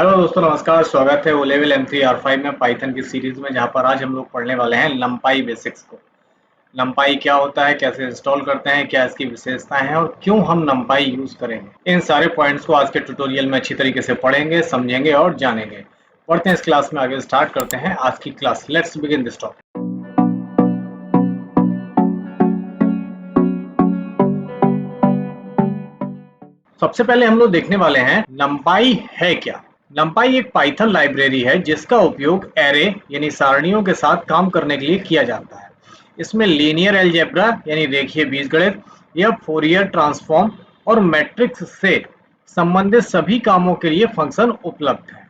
Hello दोस्तों, नमस्कार। स्वागत है ओ लेवल M3 R5 में पाइथन की सीरीज में, जहां पर आज हम लोग पढ़ने वाले हैं नमपाई बेसिक्स को। नमपाई क्या होता है, कैसे इंस्टॉल करते हैं, क्या इसकी विशेषताएं हैं और क्यों हम नमपाई यूज करेंगे। इन सारे पॉइंट्स को आज के ट्यूटोरियल में अच्छी तरीके से पढ़ेंगे, समझेंगे और जानेंगे। पढ़ते हैं इस क्लास में, आगे स्टार्ट करते हैं आज की class. Let's begin this topic. सबसे पहले हम लोग देखने वाले हैं नमपाई है क्या। नमपाई एक पाइथन लाइब्रेरी है जिसका उपयोग एरे यानी सारणियों के साथ काम करने के लिए किया जाता है। इसमें लीनियर अलजेब्रा यानी रेखीय बीजगणित या फोरियर ट्रांसफॉर्म और मैट्रिक्स से संबंधित सभी कामों के लिए फंक्शन उपलब्ध है।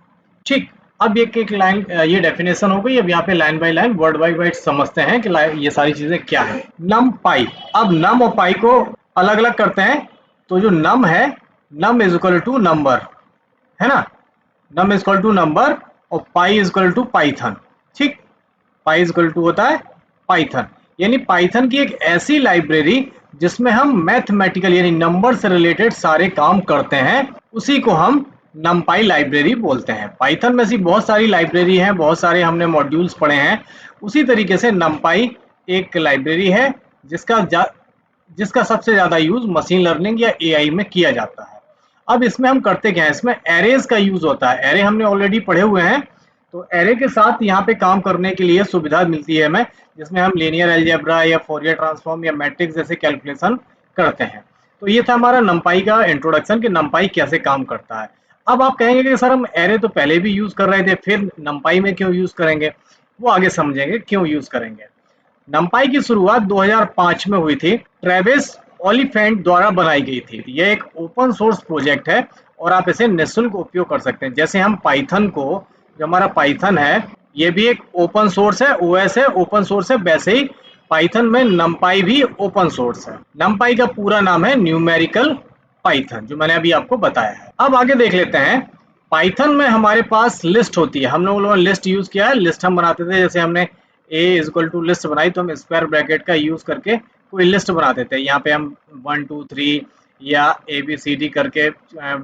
ठीक, अब एक लाइन ये डेफिनेशन हो गई। अब यहाँ पे line by line, word by word समझते हैं कि ये सारी चीजें क्या है। नम पाई, अब नम और पाई को अलग अलग करते हैं। तो जो नम है, num is equal to number, है ना। Num is equal to number और pi is equal to Python. ठीक, पाई इज इक्वल टू होता है पाइथन, यानी पाइथन की एक ऐसी लाइब्रेरी जिसमें हम मैथमेटिकल यानी नंबर से रिलेटेड सारे काम करते हैं, उसी को हम नमपाई लाइब्रेरी बोलते हैं। पाइथन में ऐसी बहुत सारी लाइब्रेरी हैं, बहुत सारे हमने मॉड्यूल्स पढ़े हैं। उसी तरीके से नमपाई एक लाइब्रेरी है जिसका सबसे ज्यादा यूज मशीन लर्निंग या एआई में किया जाता है। अब इसमें हम करते क्या है, इसमें एरेज का यूज होता है। एरे हमने ऑलरेडी पढ़े हुए हैं, तो एरे के साथ यहाँ पे काम करने के लिए सुविधा मिलती है हमें, जिसमें हम लीनियर अलजेब्रा या फोरियर ट्रांसफॉर्म या मैट्रिक्स जैसे कैलकुलेशन करते हैं। तो ये था हमारा नमपाई का इंट्रोडक्शन कि नमपाई कैसे काम करता है। अब आप कहेंगे कि सर हम एरे तो पहले भी यूज कर रहे थे, फिर नमपाई में क्यों यूज करेंगे। वो आगे समझेंगे क्यों यूज करेंगे। नमपाई की शुरुआत 2005 में हुई थी, ट्रेविस ओलिफेंट द्वारा बनाई गई थी। यह एक ओपन सोर्स प्रोजेक्ट है और आप इसे निःशुल्क उपयोग कर सकते हैं। जैसे हम पाइथन को, जो हमारा पाइथन है, ये भी एक ओपन सोर्स है, ओएस है, ओपन सोर्स है, वैसे ही पाइथन में नमपाई भी ओपन सोर्स है। नमपाई का पूरा नाम है न्यूमेरिकल पाइथन, जो मैंने अभी आपको बताया है। अब आगे देख लेते हैं। पाइथन में हमारे पास लिस्ट होती है, हम लोगों ने लिस्ट यूज किया है। लिस्ट हम बनाते थे, जैसे हमने ए इज इक्वल टू लिस्ट बनाई, तो हम स्क्वायर ब्रैकेट का यूज करके कोई लिस्ट बना देते हैं। यहाँ पे हम 1 2 3 या ABCD करके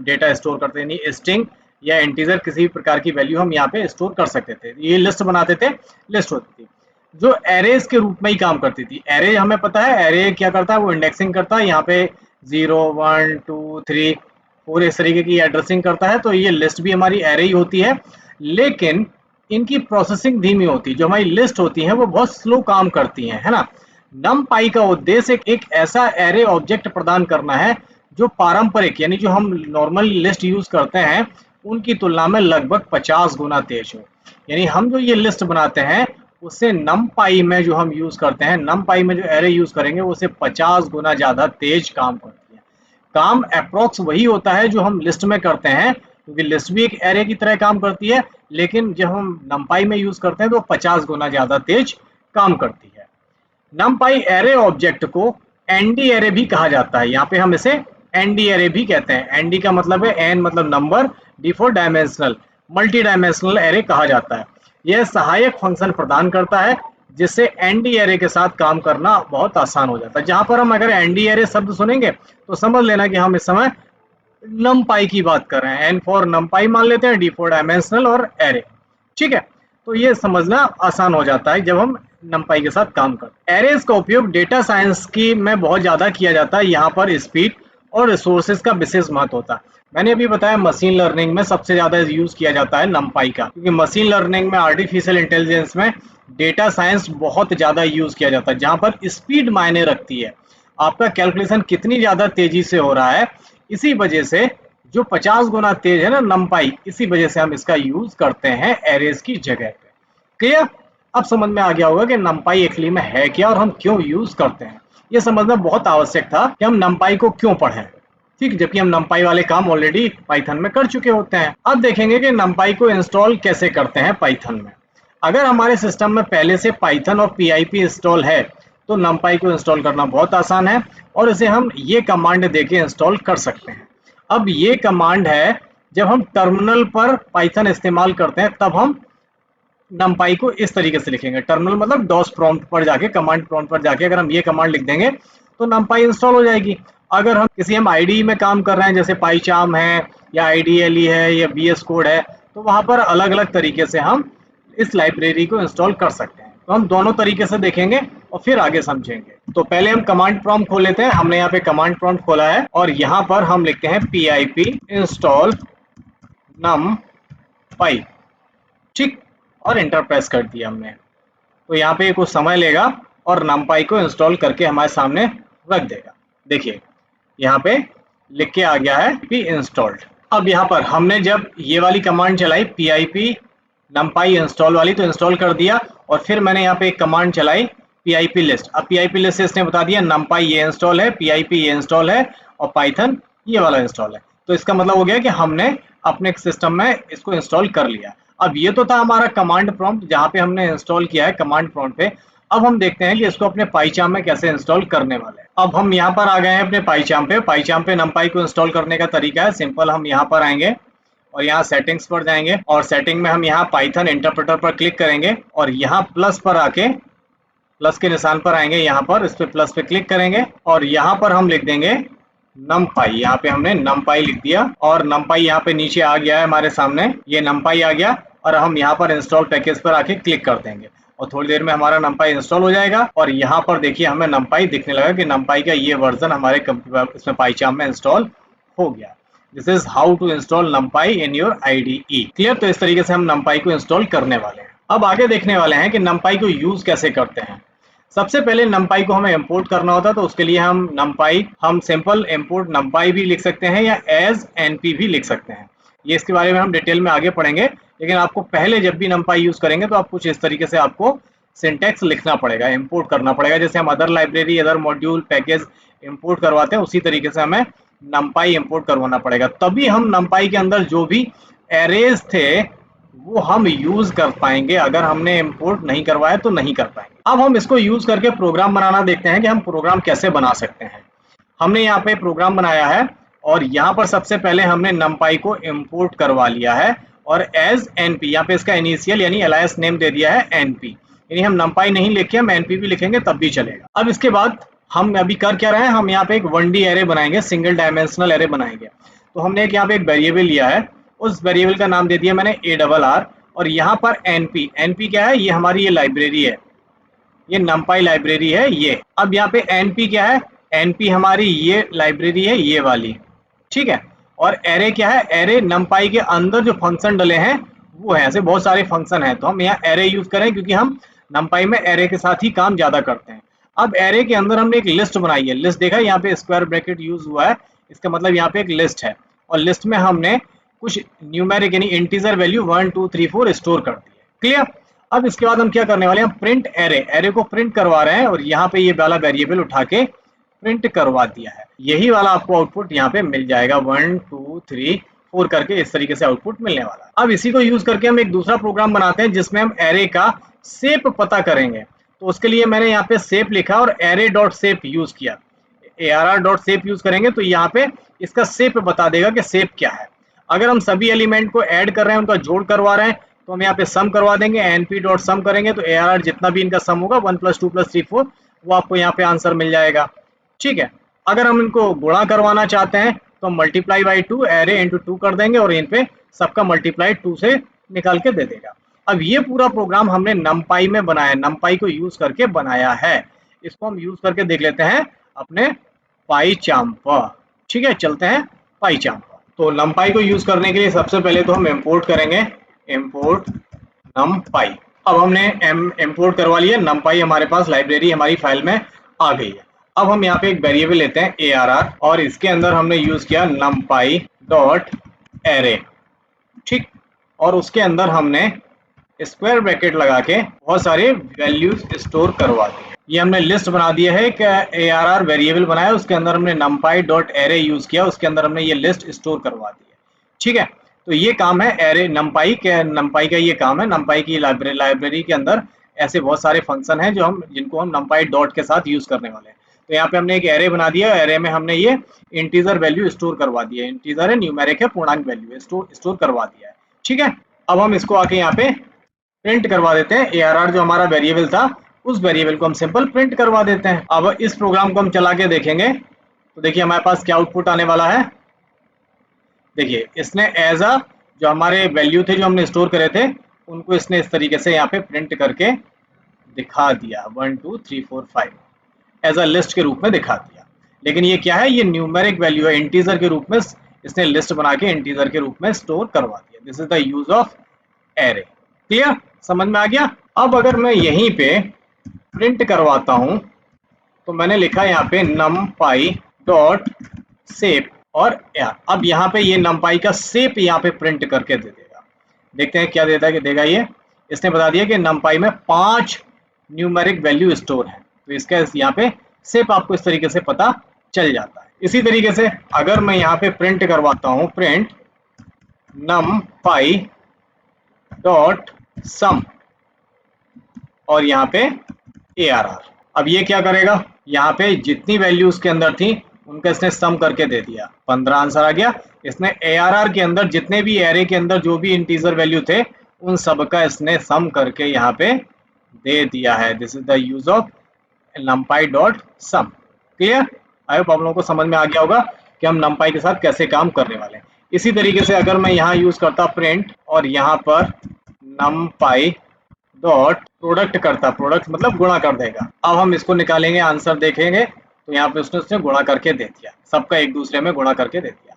डेटा स्टोर करते हैं, यानी स्ट्रिंग या इंटीजर किसी प्रकार की वैल्यू हम यहाँ पे स्टोर कर सकते थे। ये लिस्ट बनाते थे, लिस्ट होती थी जो एरेज के रूप में ही काम करती थी। एरे हमें पता है, एरे क्या करता है, वो इंडेक्सिंग करता है। यहाँ पे 0 1 2 3 4 इस तरीके की एड्रेसिंग करता है। तो ये लिस्ट भी हमारी एरे ही होती है, लेकिन इनकी प्रोसेसिंग धीमी होती है। जो हमारी लिस्ट होती है वो बहुत स्लो काम करती है ना। नमपाई का उद्देश्य एक ऐसा एरे ऑब्जेक्ट प्रदान करना है जो पारंपरिक यानी जो हम नॉर्मल लिस्ट यूज करते हैं उनकी तुलना में लगभग 50 गुना तेज हो। यानी हम जो ये लिस्ट बनाते हैं उससे नमपाई में जो हम यूज करते हैं, नमपाई में जो एरे यूज करेंगे उससे 50 गुना ज्यादा तेज काम करती है। काम अप्रोक्स वही होता है जो हम लिस्ट में करते हैं, क्योंकि लिस्ट भी एक एरे की तरह काम करती है, लेकिन जब हम नमपाई में यूज करते हैं तो 50 गुना ज्यादा तेज काम करती है। नमपाई एरे ऑब्जेक्ट को एनडी एरे भी कहा जाता है। यहाँ पे हम इसे एनडी एरे भी कहते हैं। एनडी का मतलब है एन मतलब number, D for dimensional, multi dimensional array कहा जाता है। यह सहायक फंक्शन प्रदान करता है जिससे एनडी एरे के साथ काम करना बहुत आसान हो जाता है। जहां पर हम अगर एनडी एरे शब्द सुनेंगे तो समझ लेना कि हम इस समय नमपाई की बात कर रहे हैं। एन फॉर नमपाई मान लेते हैं, डी फॉर डायमेंशनल और एरे। ठीक है, तो ये समझना आसान हो जाता है जब हम नमपाई के साथ काम करते हैं। एरेज का उपयोग डेटा साइंस की में बहुत ज्यादा किया जाता है। यहाँ पर स्पीड और रिसोर्सेज का विशेष महत्व होता है। मैंने अभी बताया मशीन लर्निंग में सबसे ज्यादा यूज किया जाता है नमपाई का, क्योंकि मशीन लर्निंग में, आर्टिफिशियल इंटेलिजेंस में डेटा साइंस बहुत ज्यादा यूज किया जाता है, जहां पर स्पीड मायने रखती है। आपका कैलकुलेशन कितनी ज्यादा तेजी से हो रहा है, इसी वजह से जो 50 गुना तेज है ना नमपाई, इसी वजह से हम इसका यूज करते हैं एरेज की जगह पे। क्लियर? अब समझ में आ गया होगा कि नमपाई एक्चुअली में है क्या और हम क्यों यूज करते हैं। ये समझना बहुत आवश्यक था कि हम नमपाई को क्यों पढ़ें। ठीक, जबकि हम नमपाई वाले काम ऑलरेडी पाइथन में कर चुके होते हैं। अब देखेंगे कि नमपाई को इंस्टॉल कैसे करते हैं पाइथन में। अगर हमारे सिस्टम में पहले से पाइथन और PIP इंस्टॉल है तो नमपाई को इंस्टॉल करना बहुत आसान है और इसे हम ये कमांड देके इंस्टॉल कर सकते हैं। अब ये कमांड है, जब हम टर्मिनल पर पाइथन इस्तेमाल करते हैं तब हम नमपाई को इस तरीके से लिखेंगे। टर्मिनल मतलब डॉस प्रॉम्प्ट पर जाके, कमांड प्रॉम्प्ट पर जाके अगर हम ये कमांड लिख देंगे तो नमपाई इंस्टॉल हो जाएगी। अगर हम किसी IDE में काम कर रहे हैं, जैसे पाइचार्म है या IDLE है या VS कोड है, तो वहां पर अलग अलग तरीके से हम इस लाइब्रेरी को इंस्टॉल कर सकते हैं। तो हम दोनों तरीके से देखेंगे और फिर आगे समझेंगे। तो पहले हम कमांड प्रॉम्प्ट खोल लेते हैं। हमने यहाँ पे कमांड प्रॉम्प्ट खोला है और यहाँ पर हम लिखते हैं pip install numpy, ठीक, और एंटर प्रेस कर दिया हमने। तो यहाँ पे कुछ समय लेगा और numpy को इंस्टॉल करके हमारे सामने रख देगा। देखिए यहाँ पे लिख के आ गया है पी इंस्टॉल्ड। अब यहाँ पर हमने जब ये वाली कमांड चलाई pip numpy इंस्टॉल वाली, तो इंस्टॉल कर दिया। और फिर मैंने यहाँ पे एक कमांड चलाई pip list। अब pip list से इसने बता दिया numpy ये इंस्टॉल है, pip ये इंस्टॉल है और पाइथन ये वाला इंस्टॉल है। तो इसका मतलब हो गया कि हमने अपने सिस्टम में इसको इंस्टॉल कर लिया। अब ये तो था हमारा कमांड प्रॉम्प्ट जहाँ पे हमने इंस्टॉल किया है कमांड प्रॉम्प्ट पे। अब हम देखते हैं कि इसको अपने पाइचार्म में कैसे इंस्टॉल करने वाले हैं। अब हम यहाँ पर आ गए हैं अपने पाइचार्म पे। पाइचार्म पे numpy को इंस्टॉल करने का तरीका है सिंपल। हम यहाँ पर आएंगे और यहाँ सेटिंग्स पर जाएंगे और सेटिंग में हम यहाँ पाइथन इंटरप्रेटर पर क्लिक करेंगे और यहाँ प्लस पर आके प्लस के निशान पर आएंगे, यहाँ पर इस पे प्लस पे क्लिक करेंगे और यहाँ पर हम लिख देंगे numpy। यहाँ पे हमने numpy लिख दिया और numpy यहाँ पे नीचे आ गया है हमारे सामने, ये numpy आ गया। और हम यहाँ पर इंस्टॉल पैकेज पर आके क्लिक कर देंगे और थोड़ी देर में हमारा numpy इंस्टॉल हो जाएगा। और यहाँ पर देखिए हमें numpy दिखने लगा कि numpy का ये वर्जन हमारे इसमें पाइचार्म में इंस्टॉल हो गया। This is how to install numpy in your IDE। Clear? तो इस तरीके से हम numpy को इंस्टॉल करने वाले हैं। अब आगे देखने वाले हैं कि numpy को यूज कैसे करते हैं। सबसे पहले numpy को हमें इंपोर्ट करना होता है, तो उसके लिए हम सिंपल इंपोर्ट numpy भी लिख सकते हैं या एज np भी लिख सकते हैं। ये इसके बारे में हम डिटेल में आगे पढ़ेंगे, लेकिन आपको पहले जब भी numpy यूज करेंगे तो आप कुछ इस तरीके से आपको सिंटैक्स लिखना पड़ेगा, इंपोर्ट करना पड़ेगा। जैसे हम other library, other module, package import करवाते हैं, उसी तरीके से हमें numpy इंपोर्ट करवाना पड़ेगा। तभी हम numpy के अंदर जो भी एरेज थे वो हम यूज कर पाएंगे। अगर हमने इंपोर्ट नहीं करवाया तो नहीं कर पाएंगे। अब हम इसको यूज करके प्रोग्राम बनाना देखते हैं कि हम प्रोग्राम कैसे बना सकते हैं। हमने यहाँ पे प्रोग्राम बनाया है और यहाँ पर सबसे पहले हमने numpy को इंपोर्ट करवा लिया है और एज np यहाँ पे इसका इनिशियल यानी एलायस नेम दे दिया है np, यानी हम numpy नहीं लिखे, हम np भी लिखेंगे तब भी चलेगा। अब इसके बाद हम अभी कर क्या रहे हैं, हम यहाँ पे एक 1D एरे बनाएंगे, सिंगल डायमेंशनल एरे बनाएंगे। तो हमने एक यहाँ पे एक वेरिएबल लिया है, उस वेरिएबल का नाम दे दिया मैंने ARR और यहाँ पर np क्या है, ये हमारी ये लाइब्रेरी है, ये numpy लाइब्रेरी है ये। अब यहाँ पे np क्या है, np हमारी ये लाइब्रेरी है ये वाली, ठीक है। और एरे क्या है, एरे numpy के अंदर जो फंक्शन डले हैं वो है, ऐसे बहुत सारे फंक्शन हैं, तो हम यहाँ एरे यूज करें क्योंकि हम numpy में एरे के साथ ही काम ज्यादा करते हैं। अब एरे के अंदर हमने एक लिस्ट बनाई है। लिस्ट देखा यहाँ पे स्क्वायर ब्रैकेट यूज हुआ है, इसका मतलब यहाँ पे एक लिस्ट है और लिस्ट में हमने कुछ न्यूमेरिक यानी इंटीजर वैल्यू 1 2 3 4 स्टोर कर दी है। क्लियर? अब इसके बाद हम क्या करने वाले हैं, प्रिंट एरे, एरे को प्रिंट करवा रहे हैं और यहाँ पे ये वाला वेरिएबल उठा के प्रिंट करवा दिया है। यही वाला आपको आउटपुट यहाँ पे मिल जाएगा, 1 2 3 4 करके इस तरीके से आउटपुट मिलने वाला है। अब इसी को यूज करके हम एक दूसरा प्रोग्राम बनाते हैं जिसमें हम एरे का शेप पता करेंगे। तो उसके लिए मैंने यहाँ पे शेप लिखा और एरे डॉट शेप यूज किया। ARR डॉट शेप यूज करेंगे तो यहाँ पे इसका शेप बता देगा कि शेप क्या है। अगर हम सभी एलिमेंट को ऐड कर रहे हैं, उनका जोड़ करवा रहे हैं, तो हम यहाँ पे सम करवा देंगे, np डॉट सम करेंगे तो ARR जितना भी इनका सम होगा 1 + 2 + 3 4 वो आपको यहाँ पे आंसर मिल जाएगा, ठीक है। अगर हम इनको गुणा करवाना चाहते हैं तो मल्टीप्लाई बाई 2 एरे इंटू 2 कर देंगे और इन पे सबका मल्टीप्लाई 2 से निकाल के दे देगा। अब ये पूरा प्रोग्राम हमने numpy में बनाया, numpy को यूज करके बनाया है। इसको हम यूज करके देख लेते हैं अपने पाइचार्म पर, ठीक है। चलते हैं पाइचार्म पर। तो numpy को यूज करने के लिए सबसे पहले तो हम इंपोर्ट करेंगे, इंपोर्ट numpy। अब हमने इंपोर्ट करवा लिया, numpy हमारे पास लाइब्रेरी हमारी फाइल में आ गई है। अब हम यहाँ पे एक वेरिएबल लेते हैं ARR और इसके अंदर हमने यूज किया numpy डॉट एरे, ठीक। और उसके अंदर हमने स्क्वायर ब्रैकेट लगा के बहुत सारे वैल्यूज स्टोर करवा दी। ये हमने लिस्ट बना दिया है कि ARR वेरिएबल बनाया, उसके अंदर हमने numpy डॉट एरे यूज किया, उसके अंदर हमने ये लिस्ट स्टोर करवा दी है, ठीक है। तो ये काम है एरे numpy का ये काम है। numpy की लाइब्रेरी के अंदर ऐसे बहुत सारे फंक्शन हैं जिनको हम numpy डॉट के साथ यूज करने वाले हैं। तो यहाँ पे हमने एक एरे बना दिया, एरे में हमने ये इंटीजर वैल्यू स्टोर करवा दिया है, इंटीजर है, न्यूमेरिक है, पूर्णांक वैल्यू है, स्टोर करवा दिया है, ठीक है। अब हम इसको आके यहाँ पे प्रिंट करवा देते हैं। ARR जो हमारा वेरिएबल था उस वेरिएबल को हम सिंपल प्रिंट करवा देते हैं। अब इस प्रोग्राम को हम चला के देखेंगे तो देखिए हमारे पास क्या आउटपुट आने वाला है। देखिए इसने एज अ जो हमारे वैल्यू थे जो हमने स्टोर करे थे उनको इसने इस तरीके से यहाँ पे प्रिंट करके दिखा दिया 1 2 3 4 5 एज अ लिस्ट के रूप में दिखा दिया। लेकिन ये क्या है, ये न्यूमेरिक वैल्यू है, इंटीजर के रूप में इसने लिस्ट बना के इंटीजर के रूप में स्टोर करवा दिया। This is the use of array. Clear, समझ में आ गया। अब अगर मैं यहीं पे प्रिंट करवाता हूं तो मैंने लिखा यहाँ पे numpy डॉट शेप और अब यहाँ पे ये numpy का शेप यहाँ पे प्रिंट करके दे देगा। देखते हैं क्या देता है, देगा ये। इसने बता दिया कि numpy में 5 न्यूमेरिक वैल्यू स्टोर है, तो इसका यहाँ पे शेप आपको इस तरीके से पता चल जाता है। इसी तरीके से अगर मैं यहाँ पे प्रिंट करवाता हूँ प्रिंट numpy डॉट सम और यहाँ पे ARR, अब ये क्या करेगा, यहाँ पे जितनी वैल्यूज के अंदर थी उनका इसने सम करके दे दिया, 15 आंसर आ गया। इसने ARR के अंदर जितने भी एरे के अंदर जो भी इंटीजर वैल्यू थे उन सब का इसने सम करके यहाँ पे दे दिया है। This is the use of numpy dot sum. Clear, I hope आप लोगों को समझ में आ गया होगा कि हम numpy के साथ कैसे काम करने वाले हैं। इसी तरीके से अगर मैं यहाँ यूज करता प्रिंट और यहाँ पर numpy डॉट प्रोडक्ट करता, प्रोडक्ट मतलब गुणा कर देगा। अब हम इसको निकालेंगे, आंसर देखेंगे तो यहाँ पे उसने गुणा करके दे दिया, सबका एक दूसरे में गुणा करके दे दिया।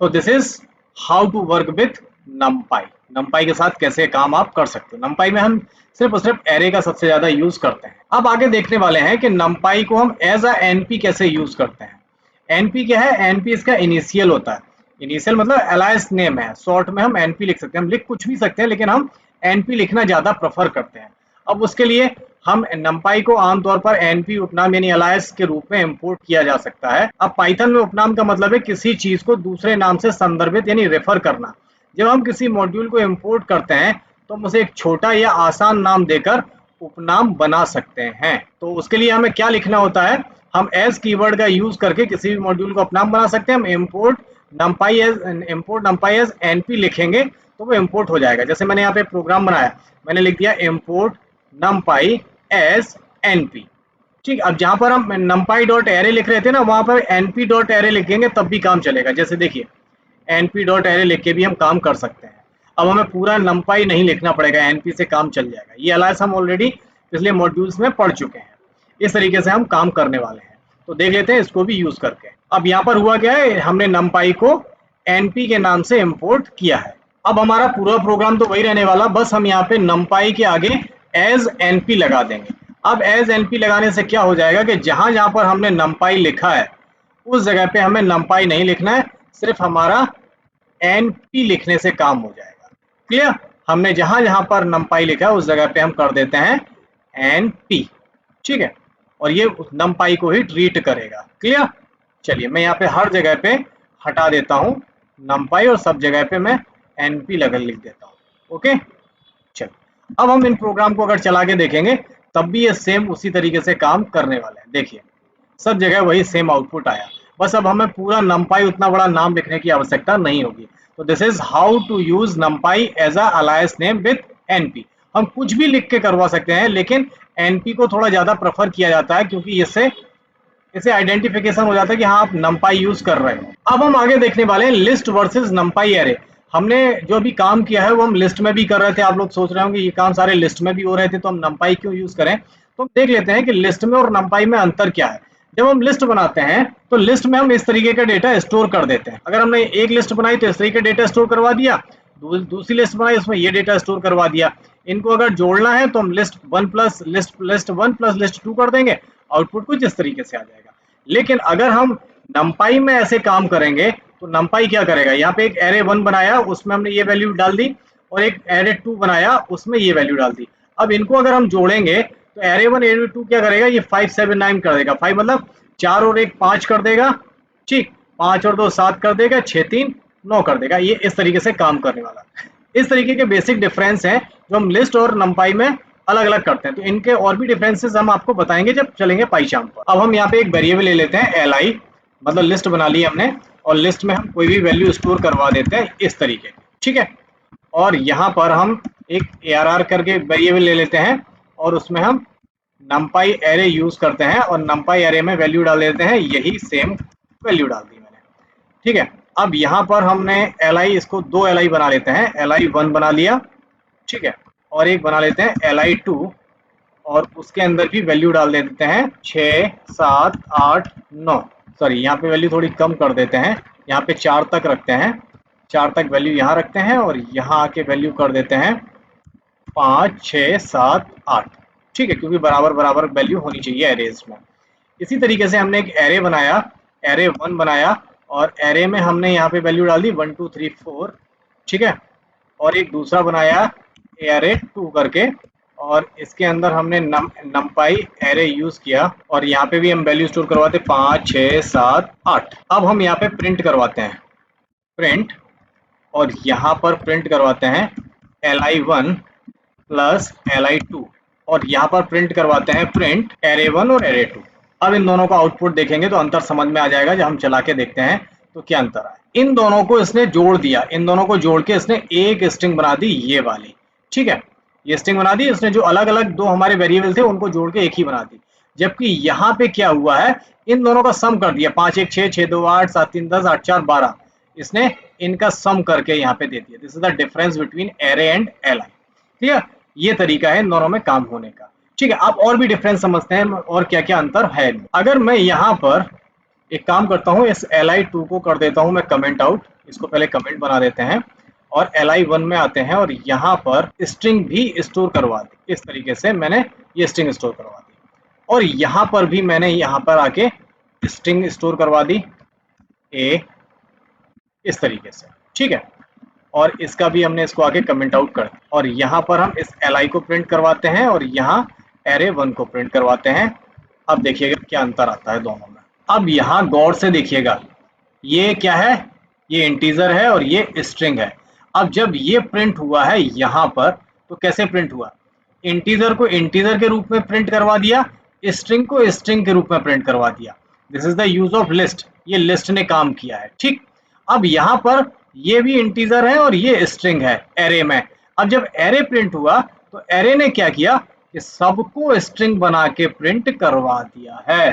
तो this is how to work with numpy। numpy के साथ कैसे काम आप कर सकते हो। numpy में हम सिर्फ और सिर्फ एरे का सबसे ज्यादा यूज करते हैं। अब आगे देखने वाले हैं कि numpy को हम एज अ np कैसे यूज करते हैं। np क्या है, np इसका इनिशियल होता है। इनिशियल मतलब अलायंस नेम है, शॉर्ट में हम np लिख सकते हैं। हम लिख कुछ भी सकते हैं लेकिन हम np लिखना ज्यादा प्रेफर करते हैं। अब उसके लिए हम numpy को आमतौर पर np उपनाम यानी अलायंस के रूप में इंपोर्ट किया जा सकता है। अब पाइथन में उपनाम का मतलब है किसी चीज को दूसरे नाम से संदर्भित यानी रेफर करना। जब हम किसी मॉड्यूल को इंपोर्ट करते हैं तो हम उसे एक छोटा या आसान नाम देकर उपनाम बना सकते हैं। तो उसके लिए हमें क्या लिखना होता है, हम एज कीवर्ड का यूज करके किसी भी मॉड्यूल को उपनाम बना सकते हैं। हम इंपोर्ट numpy एज np लिखेंगे तो वो इंपोर्ट हो जाएगा। जैसे मैंने यहाँ पे प्रोग्राम बनाया, मैंने लिख दिया इंपोर्ट numpy एज np। ठीक, अब जहां पर हम numpy डॉट एरे लिख रहे थे ना, वहां पर np डॉट एरे लिखेंगे तब भी काम चलेगा। जैसे देखिए np डॉट एरे लिख के भी हम काम कर सकते हैं। अब हमें पूरा numpy नहीं लिखना पड़ेगा, np से काम चल जाएगा। ये अलायंस हम ऑलरेडी पिछले मॉड्यूल्स में पढ़ चुके हैं। इस तरीके से हम काम करने वाले हैं, तो देख लेते हैं इसको भी यूज करके। अब यहाँ पर हुआ क्या है, हमने numpy को np के नाम से इंपोर्ट किया है। अब हमारा पूरा प्रोग्राम तो वही रहने वाला, बस हम यहाँ पे numpy के आगे एज np लगा देंगे। अब एज np लगाने से क्या हो जाएगा कि जहां जहां पर हमने numpy लिखा है उस जगह पे हमें numpy नहीं लिखना है, सिर्फ हमारा np लिखने से काम हो जाएगा। क्लियर, हमने जहां जहां पर numpy लिखा है उस जगह पे हम कर देते हैं np। ठीक है, और ये numpy को ही ट्रीट करेगा। क्लियर, चलिए मैं यहाँ पे हर जगह पे हटा देता हूँ numpy और सब जगह पे मैं np लिख देता हूँ। ओके, चलो अब हम इन प्रोग्राम को अगर चला के देखेंगे तब भी ये सेम उसी तरीके से काम करने वाले हैं। देखिए सब जगह वही सेम आउटपुट आया, बस अब हमें पूरा numpy उतना बड़ा नाम लिखने की आवश्यकता नहीं होगी। तो this is how to use numpy as a alias name with np। हम कुछ भी लिख के करवा सकते हैं लेकिन np को थोड़ा ज्यादा प्रेफर किया जाता है क्योंकि इसे आइडेंटिफिकेशन हो जाता है कि हाँ आप numpy यूज कर रहे हो। अब हम आगे देखने वाले हैं लिस्ट वर्सेस numpy एरे। हमने जो भी काम किया है वो हम लिस्ट में भी कर रहे थे। आप लोग सोच रहे होंगे ये काम सारे लिस्ट में भी हो रहे थे तो हम numpy क्यों यूज करें। तो हम देख लेते हैं कि लिस्ट में और numpy में अंतर क्या है। जब हम लिस्ट बनाते हैं तो लिस्ट में हम इस तरीके का डेटा स्टोर कर देते हैं। अगर हमने एक लिस्ट बनाई तो इस तरीके का डेटा स्टोर करवा दिया, दूसरी लिस्ट बनाई उसमें ये डेटा स्टोर करवा दिया। इनको अगर जोड़ना है तो हम लिस्ट 1 प्लस लिस्ट 2 कर देंगे, आउटपुट कुछ इस तरीके से आ जाएगा। लेकिन अगर हम numpy में ऐसे काम करेंगे तो numpy क्या करेगा, यहाँ पे एक एरे 1 बनाया उसमें हमने ये वैल्यू डाल दी और एक एरे 2 बनाया उसमें ये वैल्यू डाल दी। अब इनको अगर हम जोड़ेंगे तो एरे 1 एरे 2 क्या करेगा, ये 5 7 9 कर देगा। 5 मतलब 4 और 1 5 कर देगा, ठीक, 5 और 2 7 कर देगा, 6 3 9 कर देगा। ये इस तरीके से काम करने वाला। इस तरीके के बेसिक डिफरेंस हैं जो हम लिस्ट और numpy में अलग अलग करते हैं। तो इनके और भी डिफरेंसेस हम आपको बताएंगे जब चलेंगे पाइचार्ट पर। अब हम यहाँ पे एक वेरिएबल ले लेते हैं li, मतलब लिस्ट बना ली हमने और लिस्ट में हम कोई भी वैल्यू स्टोर करवा देते हैं इस तरीके, ठीक है। और यहाँ पर हम एक ARR करके वेरिएबल ले लेते हैं और उसमें हम numpy एरे यूज करते हैं और numpy एरे में वैल्यू डाल देते हैं, यही सेम वैल्यू डाल दी मैंने, ठीक है। अब यहाँ पर हमने li इसको 2 li बना लेते हैं, li1 बना लिया, ठीक है, और एक बना लेते हैं li2 और उसके अंदर भी वैल्यू डाल देते हैं 6, 7, 8, 9। सॉरी, यहाँ पे वैल्यू थोड़ी कम कर देते हैं, यहाँ पे 4 तक रखते हैं, 4 तक वैल्यू यहाँ रखते हैं और यहाँ आके वैल्यू कर देते हैं 5, 6, 7, 8, ठीक है, क्योंकि बराबर बराबर वैल्यू होनी चाहिए एरेज में। इसी तरीके से हमने एक एरे बनाया, एरे 1 बनाया और एरे में हमने यहाँ पे वैल्यू डाल दी 1, 2, 3, 4, ठीक है, और एक दूसरा बनाया एरे 2 करके और इसके अंदर हमने नमपाई एरे यूज किया और यहाँ पे भी हम वैल्यू स्टोर करवाते 5, 6, 7, 8। अब हम यहाँ पे प्रिंट करवाते हैं, प्रिंट, और यहाँ पर प्रिंट करवाते हैं li1 प्लस li2 और यहाँ पर प्रिंट करवाते हैं प्रिंट array1 और array2। अब इन दोनों का आउटपुट देखेंगे तो अंतर समझ में आ जाएगा। जब हम चला के देखते हैं तो क्या अंतर है। इन दोनों को इसने जोड़ दिया, इन दोनों को जोड़ के इसने एक स्ट्रिंग बना दी, ये वाली, ठीक है, ये स्ट्रिंग बना दी इसने। जो अलग अलग दो हमारे वेरिएबल थे उनको जोड़ के एक ही बना दी। जबकि यहाँ पे क्या हुआ है, इन दोनों का सम कर दिया, 5, 1, 6, 6, 2, 8, 7, 3, 10, 8, 4, 12, इसने इनका सम करके यहाँ पे दे दिया। This is the difference between array and li। ठीक है, ये तरीका है इन दोनों में काम होने का। ठीक है, आप और भी डिफरेंस समझते हैं और क्या क्या अंतर है। अगर मैं यहाँ पर एक काम करता हूँ, इस li2 को कर देता हूँ मैं कमेंट आउट, इसको पहले कमेंट बना देते हैं और li1 में आते हैं और यहाँ पर स्ट्रिंग भी स्टोर करवा दी। इस तरीके से मैंने ये स्ट्रिंग स्टोर करवा दी और यहाँ पर भी मैंने यहाँ पर आके स्ट्रिंग स्टोर करवा दी a, इस तरीके से, ठीक है, और इसका भी हमने इसको आगे कमेंट आउट कर दिया और यहाँ पर हम इस li को प्रिंट करवाते हैं और यहाँ array1 को प्रिंट करवाते हैं। अब देखिएगा क्या अंतर आता है दोनों में। अब यहाँ गौर से देखिएगा, ये क्या है, ये इंटीजर है और ये स्ट्रिंग है। अब जब ये प्रिंट हुआ है यहाँ पर तो कैसे प्रिंट हुआ, इंटीजर को इंटीजर के रूप में प्रिंट करवा दिया, स्ट्रिंग को स्ट्रिंग के रूप में प्रिंट करवा दिया। This is the use of list, ये लिस्ट ने काम किया है। ठीक, अब यहाँ पर ये भी इंटीजर है और ये स्ट्रिंग है एरे में। अब जब एरे प्रिंट हुआ तो एरे ने क्या किया कि सबको स्ट्रिंग बना के प्रिंट करवा दिया है।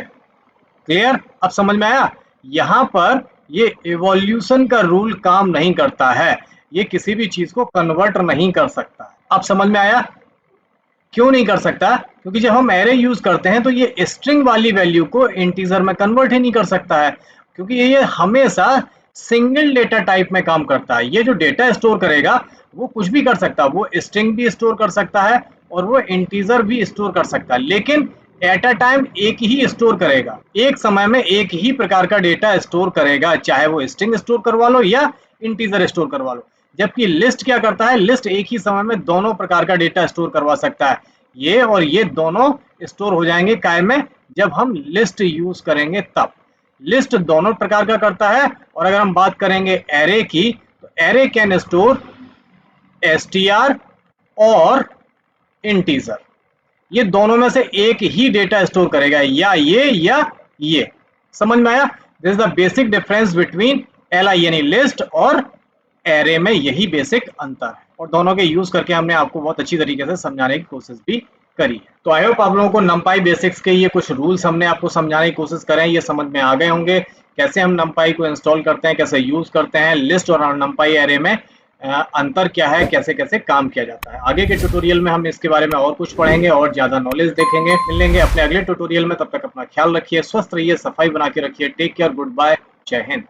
क्लियर, अब समझ में आया। यहाँ पर ये इवोल्यूशन का रूल काम नहीं करता है, ये किसी भी चीज को कन्वर्ट नहीं कर सकता। अब समझ में आया क्यों नहीं कर सकता, क्योंकि जब हम एरे यूज करते हैं तो ये स्ट्रिंग वाली वैल्यू को इंटीजर में कन्वर्ट ही नहीं कर सकता है, क्योंकि ये हमेशा सिंगल डेटा टाइप में काम करता है। ये जो डेटा स्टोर करेगा वो कुछ भी कर सकता है, वो स्ट्रिंग भी स्टोर कर सकता है और वो इंटीजर भी स्टोर कर सकता है, लेकिन एट अ टाइम एक ही स्टोर करेगा, एक समय में एक ही प्रकार का डेटा स्टोर करेगा, चाहे वो स्ट्रिंग स्टोर करवा लो या इंटीजर स्टोर करवा लो। जबकि लिस्ट क्या करता है, लिस्ट एक ही समय में दोनों प्रकार का डेटा स्टोर करवा सकता है। ये और ये दोनों स्टोर हो जाएंगे काय में, जब हम लिस्ट यूज करेंगे तब। लिस्ट दोनों प्रकार का करता है। और अगर हम बात करेंगे एरे की, तो एरे कैन स्टोर str और इंटीजर, ये दोनों में से एक ही डेटा स्टोर करेगा, या ये। समझ में आया। This is the basic difference between li यानी लिस्ट और एरे में, यही बेसिक अंतर है। और दोनों के यूज करके हमने आपको बहुत अच्छी तरीके से समझाने की कोशिश भी करी है। तो आई होप आप लोगों को नमपाई बेसिक्स के ये कुछ रूल्स हमने आपको समझाने की कोशिश करें, ये समझ में आ गए होंगे। कैसे हम नमपाई को इंस्टॉल करते हैं, कैसे यूज करते हैं, लिस्ट और नमपाई एरे में अंतर क्या है, कैसे कैसे काम किया जाता है। आगे के ट्यूटोरियल में हम इसके बारे में और कुछ पढ़ेंगे और ज्यादा नॉलेज देखेंगे। मिलेंगे अपने अगले ट्यूटोरियल में, तब तक अपना ख्याल रखिए, स्वस्थ रहिए, सफाई बना के रखिए। टेक केयर, गुड बाय, जय हिंद।